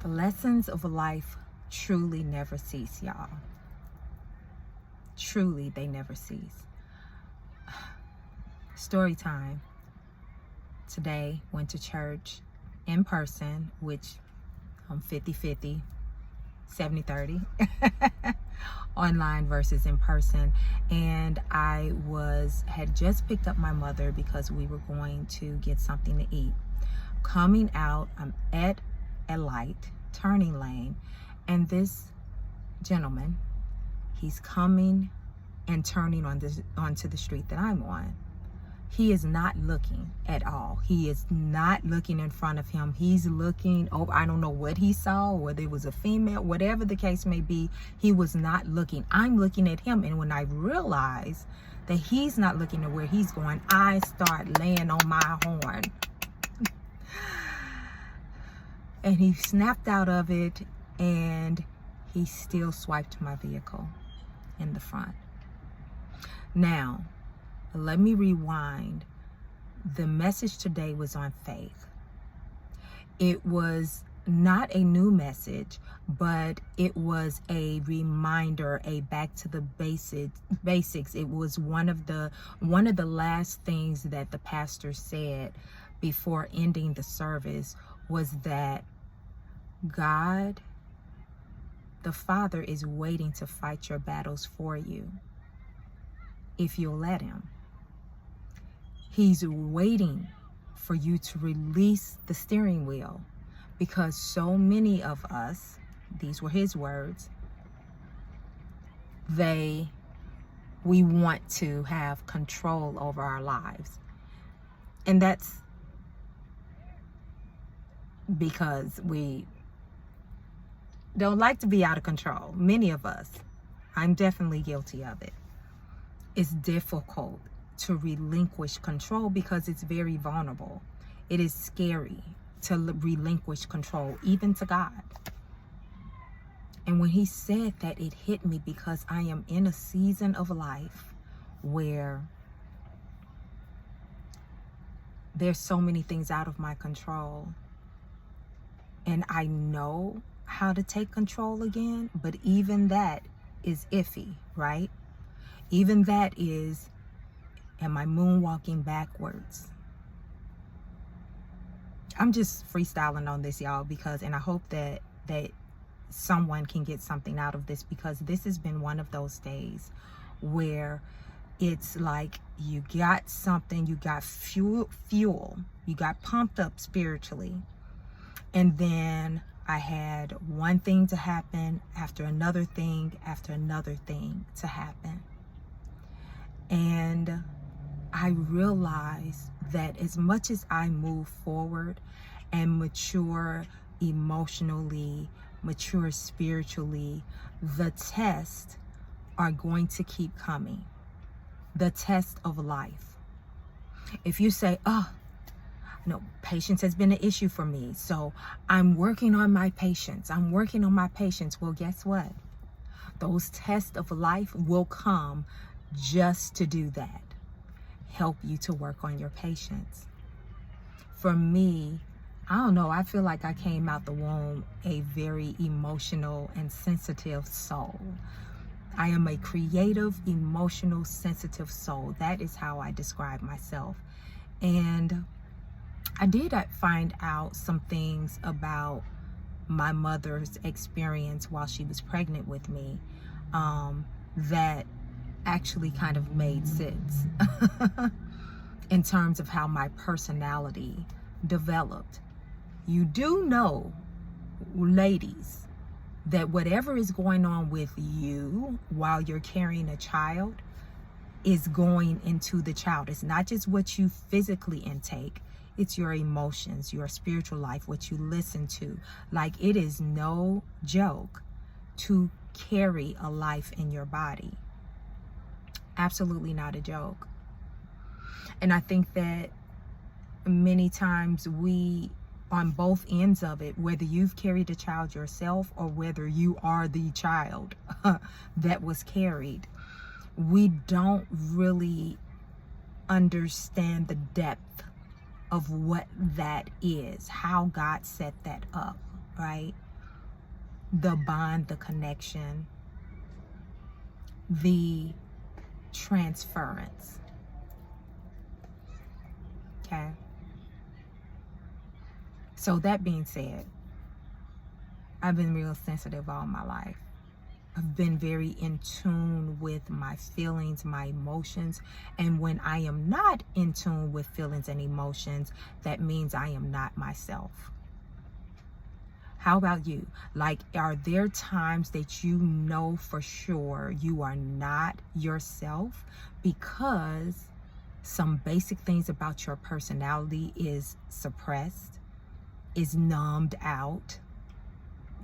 The lessons of life truly never cease, y'all. Truly, they never cease. Story time. Today, went to church in person, which I'm 50-50, 70-30, online versus in person. And I had just picked up my mother because we were going to get something to eat. Coming out, I'm at a light, turning lane, and this gentleman, he's coming and turning onto the street that I'm on. He is not looking at all. He is not looking in front of him. He's looking over. I don't know what he saw, whether it was a female, whatever the case may be. He was not looking. I'm looking at him, and when I realize that he's not looking at where he's going, I start laying on my horn. And he snapped out of it, and he still swiped my vehicle in the front. Now, let me rewind. The message today was on faith. It was not a new message, but it was a reminder, a back to the basics. It was one of the last things that the pastor said before ending the service, was that God, the Father, is waiting to fight your battles for you if you'll let him. He's waiting for you to release the steering wheel, because so many of us, these were his words, we want to have control over our lives. And that's because we don't like to be out of control. Many of us, I'm definitely guilty of it. It's difficult to relinquish control because it's very vulnerable. It is scary to relinquish control, even to God. And when he said that, it hit me, because I am in a season of life where there's so many things out of my control. And I know how to take control again, but even that is iffy, right? Even that is, am I moonwalking backwards? I'm just freestyling on this, y'all, and I hope that someone can get something out of this, because this has been one of those days where it's like you got something, you got fuel, you got pumped up spiritually, and then I had one thing to happen after another thing to happen. And I realized that as much as I move forward and mature emotionally, mature spiritually, the tests are going to keep coming. The test of life. If you say, oh, no, patience has been an issue for me, so I'm working on my patience. Well, guess what? Those tests of life will come just to do that. Help you to work on your patience. For me, I don't know, I feel like I came out the womb a very emotional and sensitive soul. I am a creative, emotional, sensitive soul. That is how I describe myself. And I did find out some things about my mother's experience while she was pregnant with me that actually kind of made sense in terms of how my personality developed. You do know, ladies, that whatever is going on with you while you're carrying a child is going into the child. It's not just what you physically intake. It's your emotions, your spiritual life, what you listen to. Like, it is no joke to carry a life in your body. Absolutely not a joke. And I think that many times we, on both ends of it, whether you've carried a child yourself or whether you are the child that was carried, we don't really understand the depth of what that is, how God set that up, right? the bond, the connection, the transference. Okay. So that being said, I've been real sensitive all my life. I've been very in tune with my feelings, my emotions. And when I am not in tune with feelings and emotions, that means I am not myself. How about you? Like, are there times that you know for sure you are not yourself because some basic things about your personality is suppressed, is numbed out,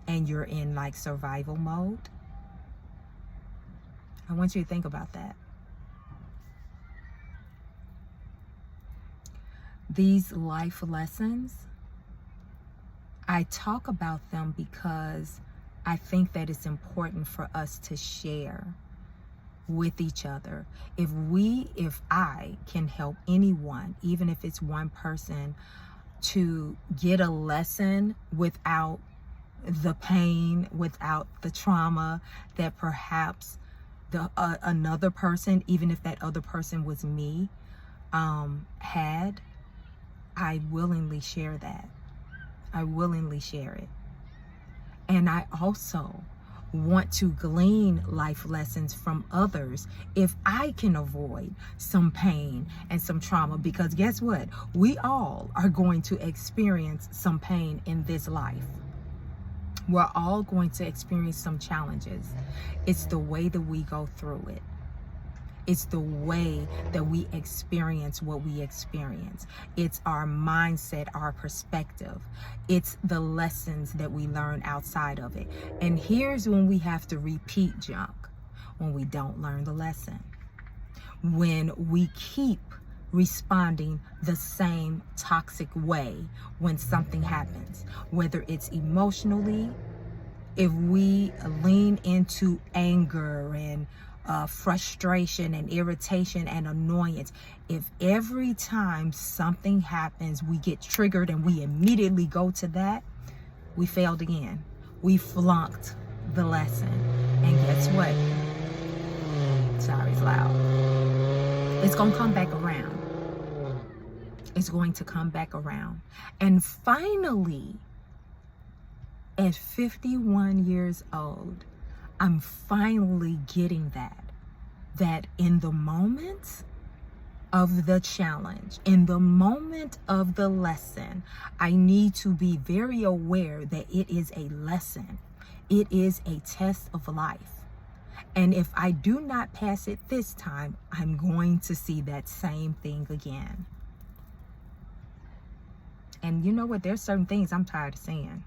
and you're in like survival mode? I want you to think about that. These life lessons, I talk about them because I think that it's important for us to share with each other. If I can help anyone, even if it's one person, to get a lesson without the pain, without the trauma that perhaps another person, even if that other person was me, had, I willingly share that. I willingly share it. And I also want to glean life lessons from others if I can avoid some pain and some trauma, because guess what? We all are going to experience some pain in this life. We're all going to experience some challenges. It's the way that we go through it. It's the way that we experience what we experience. It's our mindset, our perspective. It's the lessons that we learn outside of it. And here's when we have to repeat junk, when we don't learn the lesson. When we keep responding the same toxic way when something happens, whether it's emotionally, if we lean into anger and frustration and irritation and annoyance, if every time something happens we get triggered and we immediately go to that, we failed again. We flunked the lesson. And guess what? Sorry, it's loud. It's gonna come back around. It's going to come back around. And finally, at 51 years old, I'm finally getting that in the moment of the challenge, in the moment of the lesson, I need to be very aware that it is a lesson. It is a test of life. And if I do not pass it this time, I'm going to see that same thing again. And you know what? There's certain things I'm tired of seeing.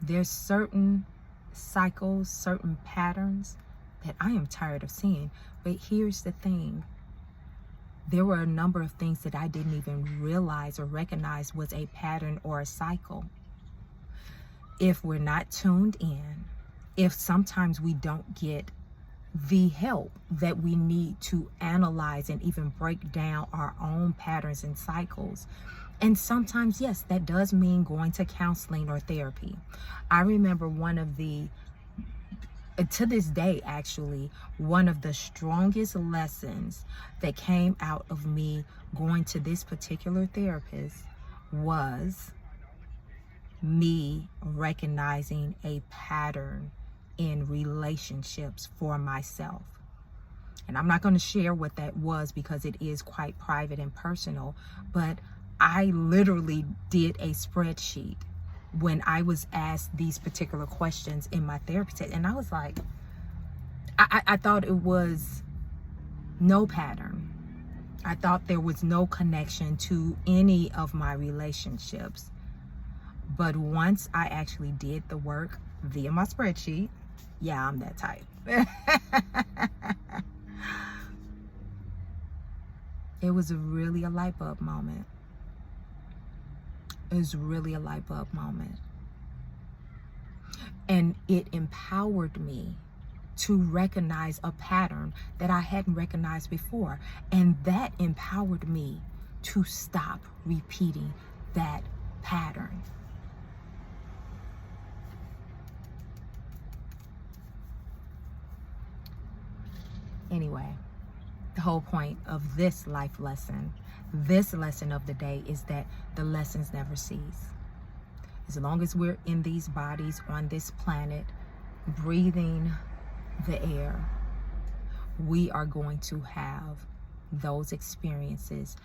There's certain cycles, certain patterns that I am tired of seeing. But here's the thing. There were a number of things that I didn't even realize or recognize was a pattern or a cycle. If we're not tuned in, if sometimes we don't get the help that we need to analyze and even break down our own patterns and cycles. And sometimes, yes, that does mean going to counseling or therapy. I remember to this day, actually, one of the strongest lessons that came out of me going to this particular therapist was me recognizing a pattern in relationships for myself. And I'm not going to share what that was because it is quite private and personal, but I literally did a spreadsheet when I was asked these particular questions in my therapy test. And I was like, I thought it was no pattern. I thought there was no connection to any of my relationships. But once I actually did the work via my spreadsheet, yeah, I'm that type. It was really a light bulb moment. It was really a light bulb moment. And it empowered me to recognize a pattern that I hadn't recognized before. And that empowered me to stop repeating that pattern. Anyway, the whole point of this life lesson, this lesson of the day, is that the lessons never cease. As long as we're in these bodies on this planet, breathing the air, we are going to have those experiences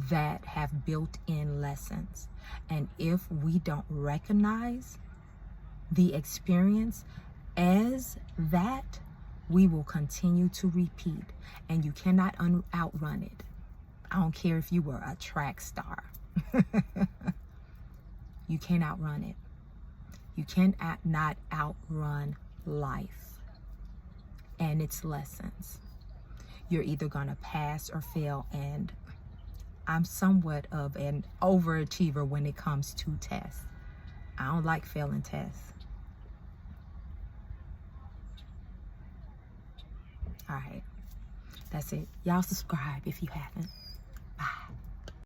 that have built-in lessons. And if we don't recognize the experience as that, we will continue to repeat, and you cannot outrun it. I don't care if you were a track star. You can't outrun it. You cannot outrun life and its lessons. You're either going to pass or fail, and I'm somewhat of an overachiever when it comes to tests. I don't like failing tests. All right, that's it. Y'all subscribe if you haven't.